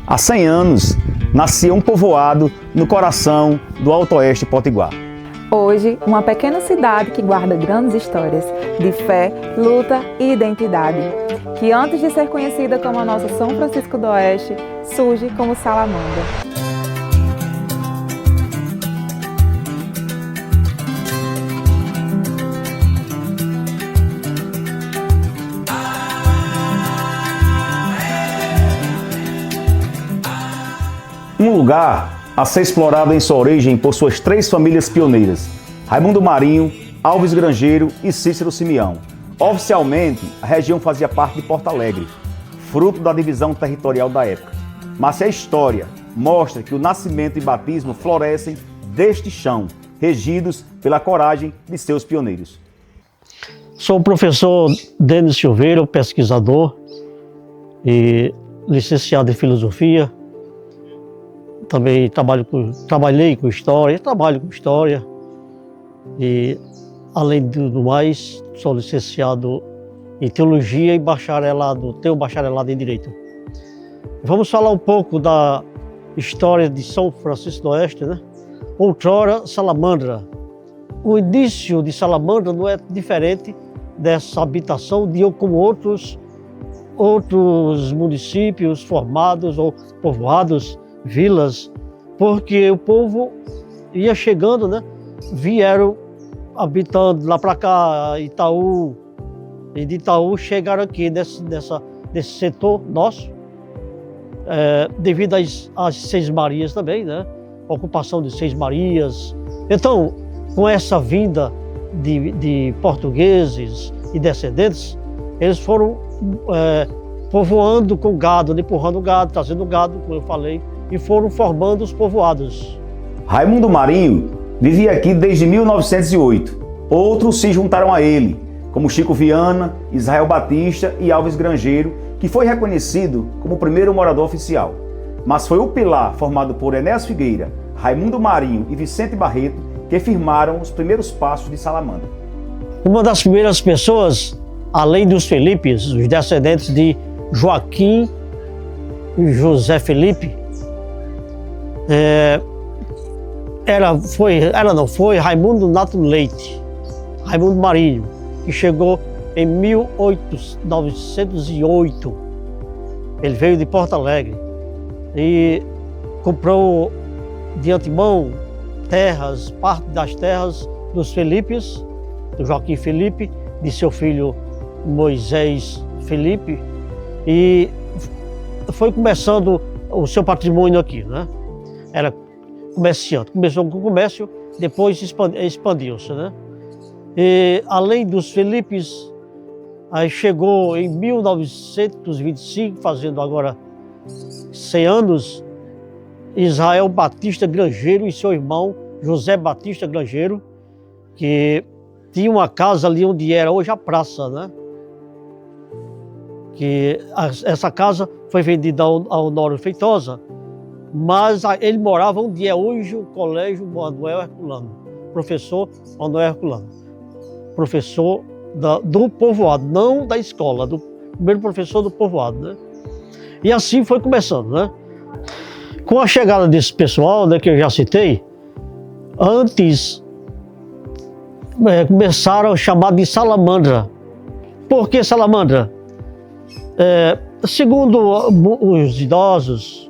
Há 100 anos, nascia um povoado no coração do Alto Oeste Potiguar. Hoje, uma pequena cidade que guarda grandes histórias de fé, luta e identidade, que antes de ser conhecida como a nossa São Francisco do Oeste, surge como Salamandra. Um lugar a ser explorado em sua origem por suas 3 famílias pioneiras, Raimundo Marinho, Alves Grangeiro e Cícero Simeão. Oficialmente, a região fazia parte de Porto Alegre, fruto da divisão territorial da época. Mas a história mostra que o nascimento e batismo florescem deste chão, regidos pela coragem de seus pioneiros. Sou o professor Denis Silveira, pesquisador e licenciado em filosofia. Também trabalho com história e, além do mais, sou licenciado em teologia e tenho bacharelado em direito. Vamos falar um pouco da história de São Francisco do Oeste, né? Outrora, Salamandra. O início de Salamandra não é diferente dessa habitação como outros municípios formados ou povoados, vilas, porque o povo ia chegando, né? Vieram habitando lá para cá, Itaú, e de Itaú chegaram aqui nesse setor nosso, devido às Seis Marias também, né? A ocupação de Seis Marias. Então, com essa vinda de portugueses e descendentes, eles foram povoando com gado, empurrando gado, trazendo gado, como eu falei, e foram formando os povoados. Raimundo Marinho vivia aqui desde 1908. Outros se juntaram a ele, como Chico Viana, Israel Batista e Alves Grangeiro, que foi reconhecido como o primeiro morador oficial. Mas foi o pilar formado por Enéas Figueira, Raimundo Marinho e Vicente Barreto que firmaram os primeiros passos de Salamandra. Uma das primeiras pessoas, além dos Felipes, os descendentes de Joaquim e José Felipe, foi Raimundo Nato Leite, Raimundo Marinho, que chegou em 1808. Ele veio de Porto Alegre e comprou de antemão parte das terras dos Felipes, do Joaquim Felipe, de seu filho Moisés Felipe, e foi começando o seu patrimônio aqui, né? Era comerciante, começou com o comércio, depois expandiu-se, né? E além dos Felipes, aí chegou em 1925, fazendo agora 100 anos, Israel Batista Grangeiro e seu irmão José Batista Grangeiro, que tinha uma casa ali onde era hoje a praça, né? Que essa casa foi vendida ao Honório Feitosa, mas ele morava onde é hoje o Colégio Manuel Herculano, professor Manuel Herculano, professor do povoado, não da escola, do primeiro professor do povoado, né? E assim foi começando, né? Com a chegada desse pessoal, né, que eu já citei, antes começaram a chamar de Salamandra. Por que Salamandra? Segundo os idosos,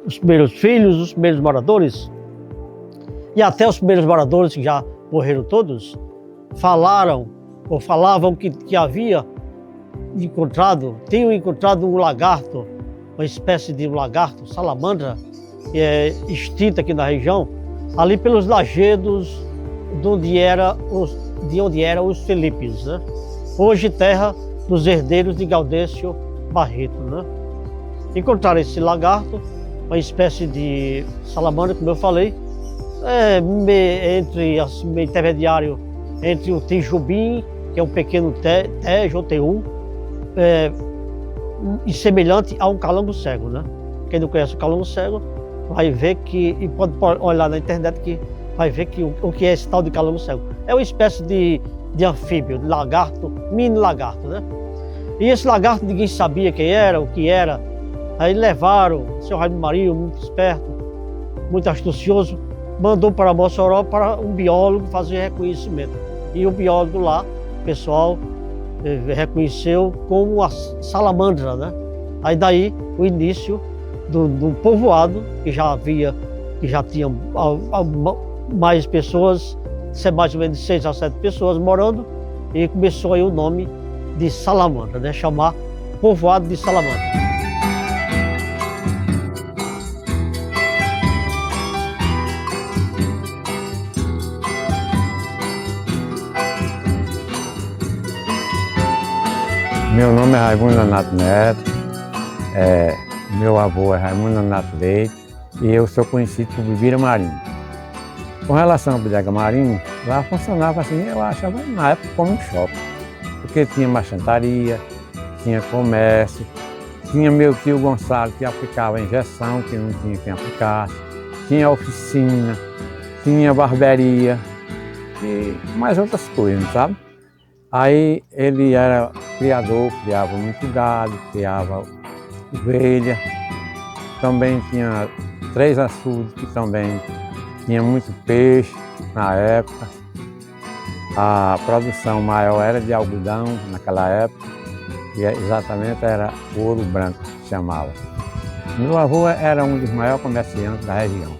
os primeiros filhos, os primeiros moradores, e até os primeiros moradores que já morreram todos, falavam que tinham encontrado um lagarto, uma espécie de lagarto, salamandra, que é extinta aqui na região, ali pelos lajedos de onde eram os Felipes, né? Hoje terra dos herdeiros de Gaudêncio Barreto, né? Encontraram esse lagarto, uma espécie de salamandra, como eu falei, intermediário entre o Tijubim, que é um pequeno tejo ou teú, e semelhante a um calango cego, né? Quem não conhece o calango cego vai ver e pode olhar na internet que vai ver que o que é esse tal de calango cego. É uma espécie de anfíbio, de lagarto, mini lagarto, né? E esse lagarto ninguém sabia quem era, o que era. Aí levaram, o seu Raimundo Marinho, muito esperto, muito astucioso, mandou para Mossoró para um biólogo fazer reconhecimento. E o biólogo lá, o pessoal, reconheceu como a salamandra, né? Aí daí o início do povoado, que já tinha mais pessoas, mais ou menos 6 a 7 pessoas morando, e começou aí o nome de Salamandra, né? Chamar povoado de Salamandra. Meu nome é Raimundo Nonato Neto, meu avô é Raimundo Nonato Leite e eu sou conhecido por Bibira Marinho. Com relação ao Bodega Marinho, lá funcionava assim, eu achava na época como um shopping, porque tinha marchetaria, tinha comércio, tinha meu tio Gonçalo que aplicava injeção, que não tinha quem aplicasse, tinha oficina, tinha barbearia e mais outras coisas, sabe? Aí ele era criador, criava muito gado, criava ovelha, também tinha 3 açudes que também tinha muito peixe na época. A produção maior era de algodão naquela época, e exatamente era ouro branco que se chamava. Meu avô era um dos maiores comerciantes da região.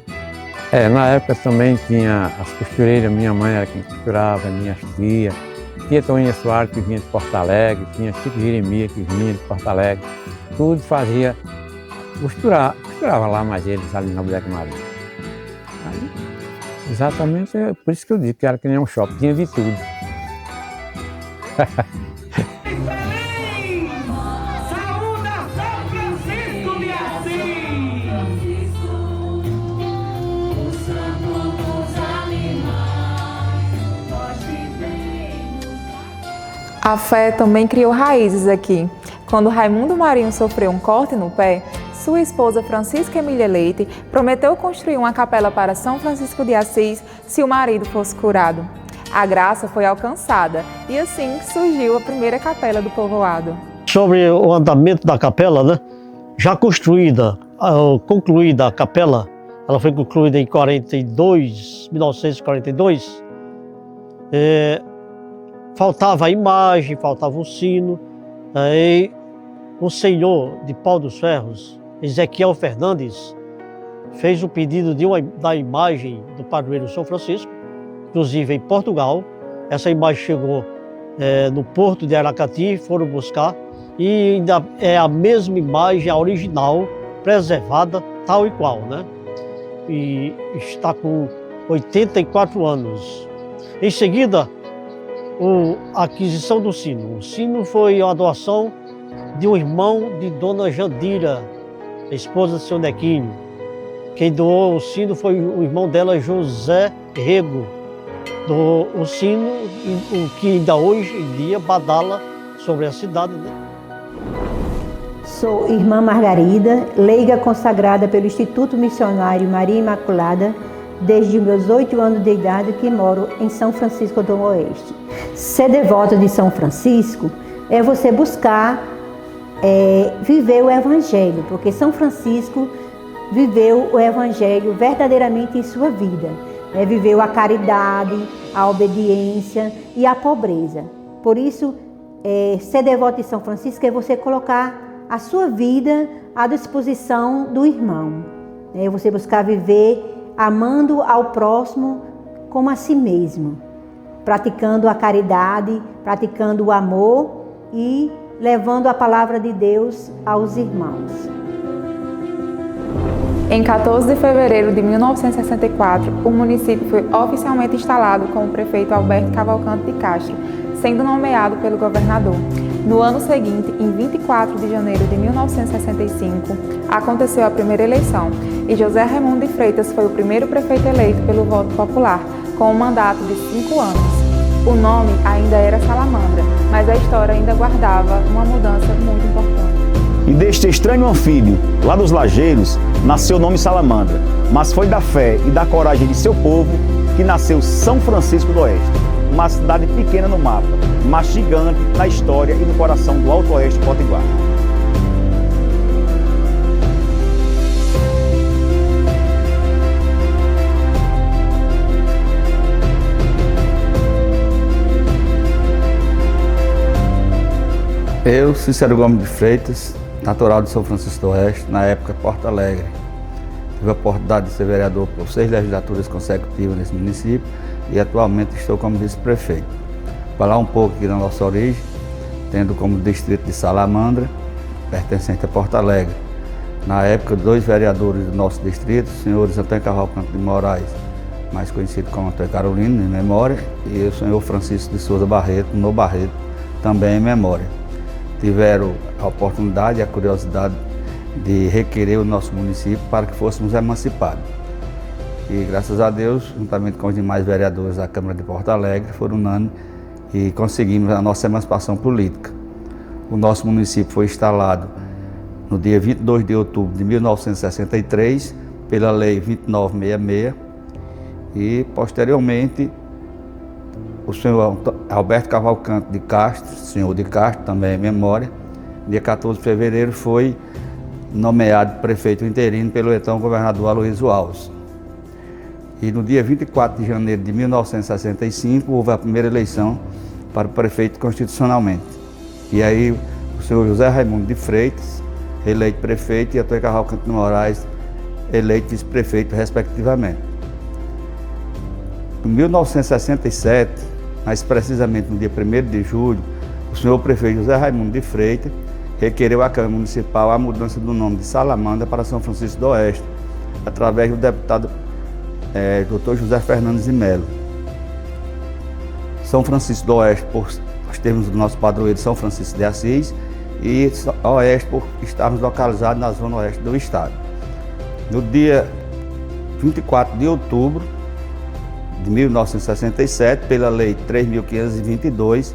Na época também tinha as costureiras, minha mãe era quem costurava, minhas tias. Tinha Toninha Soares que vinha de Porto Alegre, tinha Chico Jeremias que vinha de Porto Alegre. Tudo fazia, costurava lá mais eles ali na Bodega Marinho. Aí, exatamente por isso que eu digo que era que nem um shopping, tinha de tudo. A fé também criou raízes aqui. Quando Raimundo Marinho sofreu um corte no pé, sua esposa Francisca Emília Leite prometeu construir uma capela para São Francisco de Assis se o marido fosse curado. A graça foi alcançada e assim surgiu a primeira capela do povoado. Sobre o andamento da capela, né? Já concluída a capela, ela foi concluída em 1942. Faltava a imagem, faltava o sino. Aí o senhor de Pau dos Ferros, Ezequiel Fernandes, fez o pedido da imagem do padroeiro São Francisco, inclusive em Portugal. Essa imagem chegou no porto de Aracati, foram buscar, e ainda é a mesma imagem, a original, preservada, tal e qual, né? E está com 84 anos. Em seguida, a aquisição do sino. O sino foi a doação de um irmão de Dona Jandira, a esposa de seu Nequinho. Quem doou o sino foi o irmão dela, José Rego. Doou o sino, o que ainda hoje em dia badala sobre a cidade, né? Sou irmã Margarida, leiga consagrada pelo Instituto Missionário Maria Imaculada, desde meus 8 anos de idade que moro em São Francisco do Oeste. Ser devoto de São Francisco é você buscar viver o Evangelho, porque São Francisco viveu o Evangelho verdadeiramente em sua vida. Viveu a caridade, a obediência e a pobreza. Por isso, ser devoto de São Francisco é você colocar a sua vida à disposição do irmão. É você buscar viver amando ao próximo como a si mesmo, praticando a caridade, praticando o amor e levando a palavra de Deus aos irmãos. Em 14 de fevereiro de 1964, o município foi oficialmente instalado com o prefeito Alberto Cavalcante de Castro, sendo nomeado pelo governador. No ano seguinte, em 24 de janeiro de 1965, aconteceu a primeira eleição e José Raimundo de Freitas foi o primeiro prefeito eleito pelo voto popular, com um mandato de 5 anos. O nome ainda era Salamandra, mas a história ainda guardava uma mudança muito importante. E deste estranho anfíbio, lá dos Lageiros, nasceu o nome Salamandra, mas foi da fé e da coragem de seu povo que nasceu São Francisco do Oeste, uma cidade pequena no mapa, mas gigante na história e no coração do Alto Oeste Potiguar. Eu, Cícero Gomes de Freitas, natural de São Francisco do Oeste, na época Porto Alegre. Tive a oportunidade de ser vereador por 6 legislaturas consecutivas nesse município e atualmente estou como vice-prefeito. Falar um pouco aqui da nossa origem, tendo como distrito de Salamandra, pertencente a Porto Alegre. Na época, 2 vereadores do nosso distrito, os senhores Antônio Cavalcante de Moraes, mais conhecido como Antônio Carolino, em memória, e o senhor Francisco de Souza Barreto, no Barreto, também em memória. Tiveram a oportunidade e a curiosidade de requerer o nosso município para que fôssemos emancipados. E graças a Deus, juntamente com os demais vereadores da Câmara de Porto Alegre, foram unânimes e conseguimos a nossa emancipação política. O nosso município foi instalado no dia 22 de outubro de 1963, pela Lei 2966, e posteriormente o senhor Alberto Cavalcante de Castro, senhor de Castro, também em memória, dia 14 de fevereiro foi nomeado prefeito interino pelo então governador Aloysio Alves. E no dia 24 de janeiro de 1965 houve a primeira eleição para o prefeito constitucionalmente. E aí o senhor José Raimundo de Freitas, eleito prefeito, e Antônio Cavalcante de Moraes, eleito vice-prefeito, respectivamente. Em 1967, mais precisamente no dia 1º de julho, o senhor prefeito José Raimundo de Freitas requereu à Câmara Municipal a mudança do nome de Salamandra para São Francisco do Oeste, através do deputado Dr. José Fernandes de Melo. São Francisco do Oeste, por os termos do nosso padroeiro São Francisco de Assis, e Oeste, por estarmos localizados na zona oeste do estado. No dia 24 de outubro de 1967, pela Lei 3.522,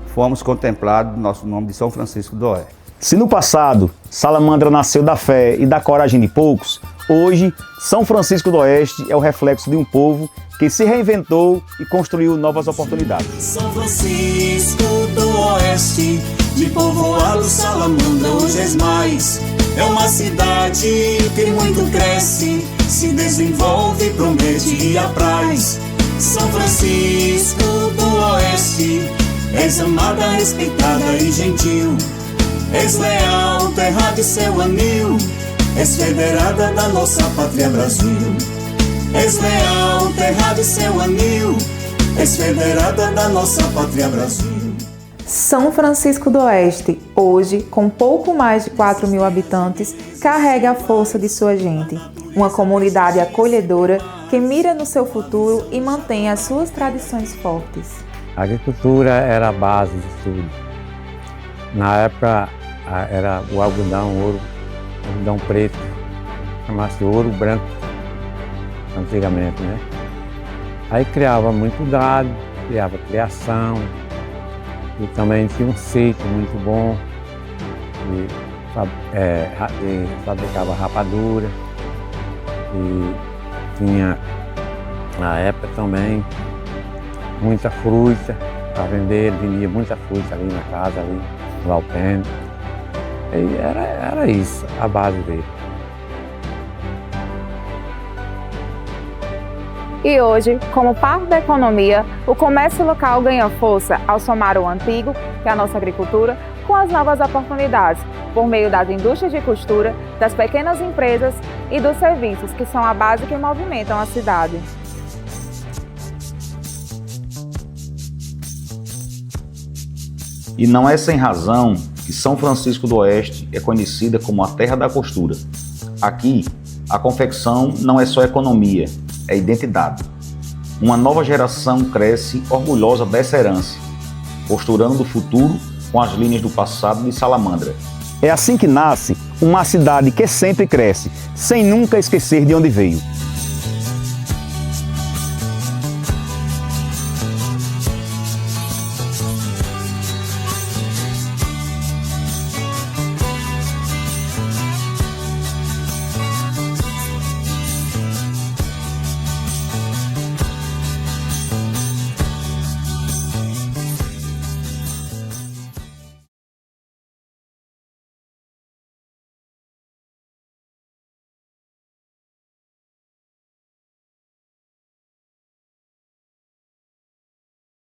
fomos contemplados no nosso nome de São Francisco do Oeste. Se no passado Salamandra nasceu da fé e da coragem de poucos, hoje São Francisco do Oeste é o reflexo de um povo que se reinventou e construiu novas oportunidades. São Francisco do Oeste, de povoado Salamandra hoje és mais. É uma cidade que muito cresce, se desenvolve, promete e apraz. São Francisco do Oeste, és amada, respeitada e gentil. És leal, terra de seu anil, és federada da nossa pátria Brasil. És leal, terra de seu anil, és federada da nossa pátria Brasil. São Francisco do Oeste, hoje, com pouco mais de 4.000 habitantes, carrega a força de sua gente. Uma comunidade acolhedora que mira no seu futuro e mantém as suas tradições fortes. A agricultura era a base de tudo. Na época era o algodão, ouro, algodão preto, chamasse ouro branco, antigamente, né? Aí criava muito gado, criava criação, e também tinha um sítio muito bom, e fabricava rapadura, e tinha, na época também, muita fruta para vender, ele vendia muita fruta ali na casa, ali no Alpendre. E era isso, a base dele. E hoje, como parte da economia, o comércio local ganha força ao somar o antigo, que é a nossa agricultura, com as novas oportunidades, por meio das indústrias de costura, das pequenas empresas e dos serviços, que são a base que movimentam a cidade. E não é sem razão que São Francisco do Oeste é conhecida como a terra da costura. Aqui, a confecção não é só economia, é identidade. Uma nova geração cresce orgulhosa dessa herança, costurando o futuro com as linhas do passado de Salamandra. É assim que nasce uma cidade que sempre cresce, sem nunca esquecer de onde veio.